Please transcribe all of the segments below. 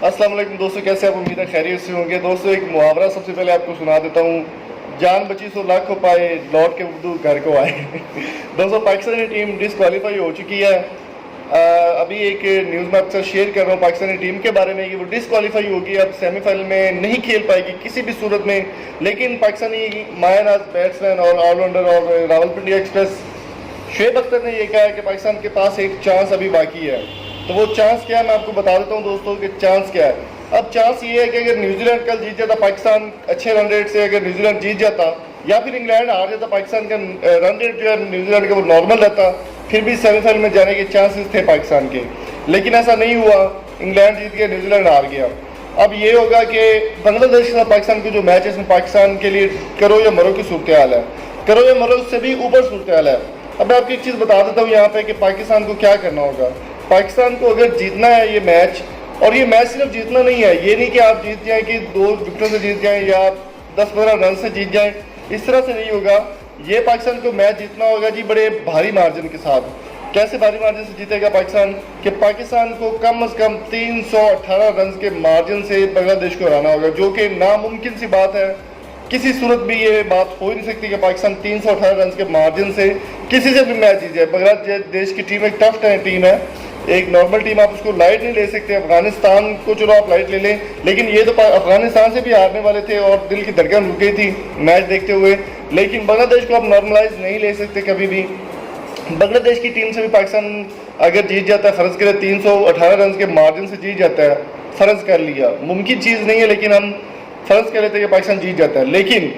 अस्सलाम वालेकुम दोस्तों, कैसे आप? उम्मीद है खैरियत से होंगे। दोस्तों एक मुहावरा सबसे पहले आपको सुना देता हूँ, जान बची सो लाख को पाए, लौट के उर्दू घर को आए। दोस्तों पाकिस्तानी टीम डिस्क्वालीफाई हो चुकी है। अभी एक न्यूज़ मैं आपसे शेयर कर रहा हूँ पाकिस्तानी टीम के बारे में कि वो डिस्क्वालीफाई होगी, अब सेमीफाइनल में नहीं खेल पाएगी किसी भी सूरत में। लेकिन पाकिस्तानी मायनाज बैट्समैन और ऑलराउंडर और रावलपिंडी एक्सप्रेस शुएब अख्तर ने यह कहा है कि पाकिस्तान के पास एक चांस अभी बाकी है। तो वो चांस क्या है मैं आपको बता देता हूँ दोस्तों कि चांस क्या है। अब चांस ये है कि अगर न्यूजीलैंड कल जीत जाता, पाकिस्तान अच्छे रन रेट से अगर न्यूजीलैंड जीत जाता या फिर इंग्लैंड हार जाता, पाकिस्तान का रन रेट जो है न्यूजीलैंड का वो नॉर्मल रहता, फिर भी सेमीफाइनल में जाने के चांसेस थे पाकिस्तान के। लेकिन ऐसा नहीं हुआ, इंग्लैंड जीत गया, न्यूजीलैंड हार गया। अब ये होगा कि बांग्लादेश के साथ पाकिस्तान के जो मैच है इसमें पाकिस्तान के लिए करो या मरो की सूरत हाल है, करो या मरो उससे भी ऊपर सूरत हाल है। अब मैं आपको एक चीज़ बता देता हूँ यहाँ पे कि पाकिस्तान को क्या करना होगा। पाकिस्तान को अगर जीतना है ये मैच, और ये मैच सिर्फ जीतना नहीं है, ये नहीं कि आप जीत जाएं कि 2 विकेटों से जीत जाएं या 10-15 रन से जीत जाएं, इस तरह से नहीं होगा। ये पाकिस्तान को मैच जीतना होगा जी बड़े भारी मार्जिन के साथ। कैसे भारी मार्जिन से जीतेगा पाकिस्तान? कि पाकिस्तान को कम से कम 318 रन के मार्जिन से बांग्लादेश को हराना होगा, जो कि नामुमकिन सी बात है। किसी सूरत भी ये बात हो ही नहीं सकती कि पाकिस्तान 318 रन के मार्जिन से किसी से भी मैच जीत जाए। बांग्लादेश की टीम एक टफ टीम है, एक नॉर्मल टीम, आप उसको लाइट नहीं ले सकते। अफगानिस्तान को चलो आप लाइट ले लें, लेकिन ये तो अफगानिस्तान से भी हारने वाले थे और दिल की धड़कन रुक गई थी मैच देखते हुए। लेकिन बांग्लादेश को आप नॉर्मलाइज नहीं ले सकते कभी भी। बांग्लादेश की टीम से भी पाकिस्तान अगर जीत जाता है, फ़र्ज़ करें 318 रन के मार्जिन से जीत जाता है, फ़र्ज़ कर लिया, मुमकिन चीज़ नहीं है लेकिन हम फ़र्ज़ कर लेते हैं कि पाकिस्तान जीत जाता है। लेकिन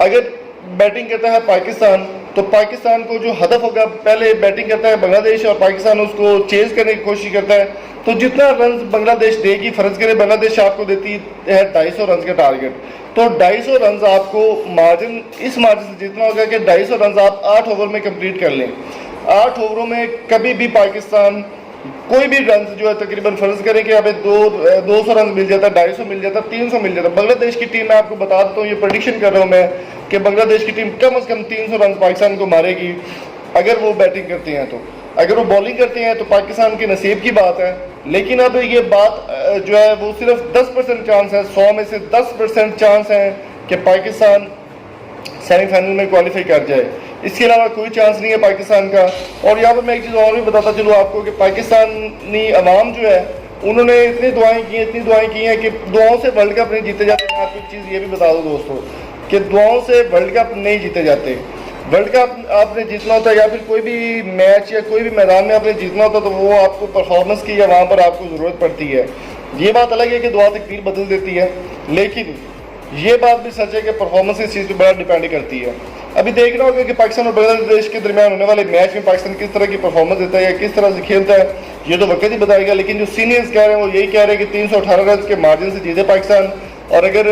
अगर बैटिंग करता है पाकिस्तान, तो पाकिस्तान को जो हदफ होगा, पहले बैटिंग करता है बांग्लादेश और पाकिस्तान उसको चेज करने की कोशिश करता है, तो जितना रन बांग्लादेश देगी, फ़र्ज़ करें बांग्लादेश आपको देती है 250 रन का टारगेट, तो 250 रन आपको मार्जिन, इस मार्जिन से जीतना होगा कि 250 रन आप 8 ओवर में कंप्लीट कर लें। 8 ओवरों में कभी भी पाकिस्तान कोई भी रन जो है, तकरीबन फ़र्ज़ करें कि अभी 200 रन मिल जाता, 250 मिल जाता, 300 मिल जाता। बांग्लादेश की टीम मैं आपको बता देता हूँ, ये प्रेडिक्शन कर रहा हूँ मैं कि बांग्लादेश की टीम कम से कम 300 रन पाकिस्तान को मारेगी अगर वो बैटिंग करते हैं। तो अगर वो बॉलिंग करते हैं तो पाकिस्तान के नसीब की बात है। लेकिन अब ये बात जो है वो सिर्फ 10% चांस है, 100 में से 10% चांस है कि पाकिस्तान सेमीफाइनल में क्वालिफाई कर जाए। इसके अलावा कोई चांस नहीं है पाकिस्तान का। और यहाँ पर मैं एक चीज़ और भी बताता चलूँ आपको कि पाकिस्तानी अवाम जो है उन्होंने इतनी दुआएं की हैं कि दुआओं से वर्ल्ड कप नहीं जीते जाते। मैं आपको एक चीज़ ये भी बता दूँ दोस्तों कि दुआओं से वर्ल्ड कप नहीं जीते जाते। वर्ल्ड कप आपने जीतना होता है या फिर कोई भी मैच या कोई भी मैदान में आपने जीतना होता तो वो आपको परफॉर्मेंस की या वहाँ पर आपको ज़रूरत पड़ती है। ये बात अलग है कि दुआ तकदीर बदल देती है, लेकिन ये बात भी सच है कि परफॉर्मेंस इस चीज़ पर बड़ा डिपेंड करती है। अभी देखना होगा कि पाकिस्तान और बांग्लादेश के दरमियान होने वाले मैच में पाकिस्तान किस तरह की परफॉर्मेंस देता है या किस तरह से खेलता है, ये तो वक्त ही बताएगा। लेकिन जो सीनियर्स कह रहे हैं वो यही कह रहे हैं कि 318 रन के मार्जिन से जीते पाकिस्तान, और अगर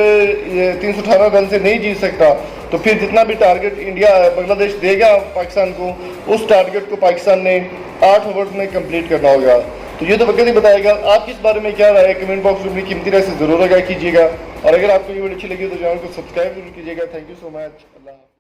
318 रन से नहीं जीत सकता तो फिर जितना भी टारगेट बांग्लादेश देगा पाकिस्तान को, उस टारगेट को पाकिस्तान ने 8 ओवर में कंप्लीट करना होगा। तो ये तो वक्त ही बताएगा। आपकी इस बारे में क्या राय है? कमेंट बॉक्स में अपनी कीमती राय से ज़रूर आगाह कीजिएगा। और अगर आपको ये वीडियो अच्छी लगी तो चैनल को सब्सक्राइब जरूर कीजिएगा। Thank you so much. Allah.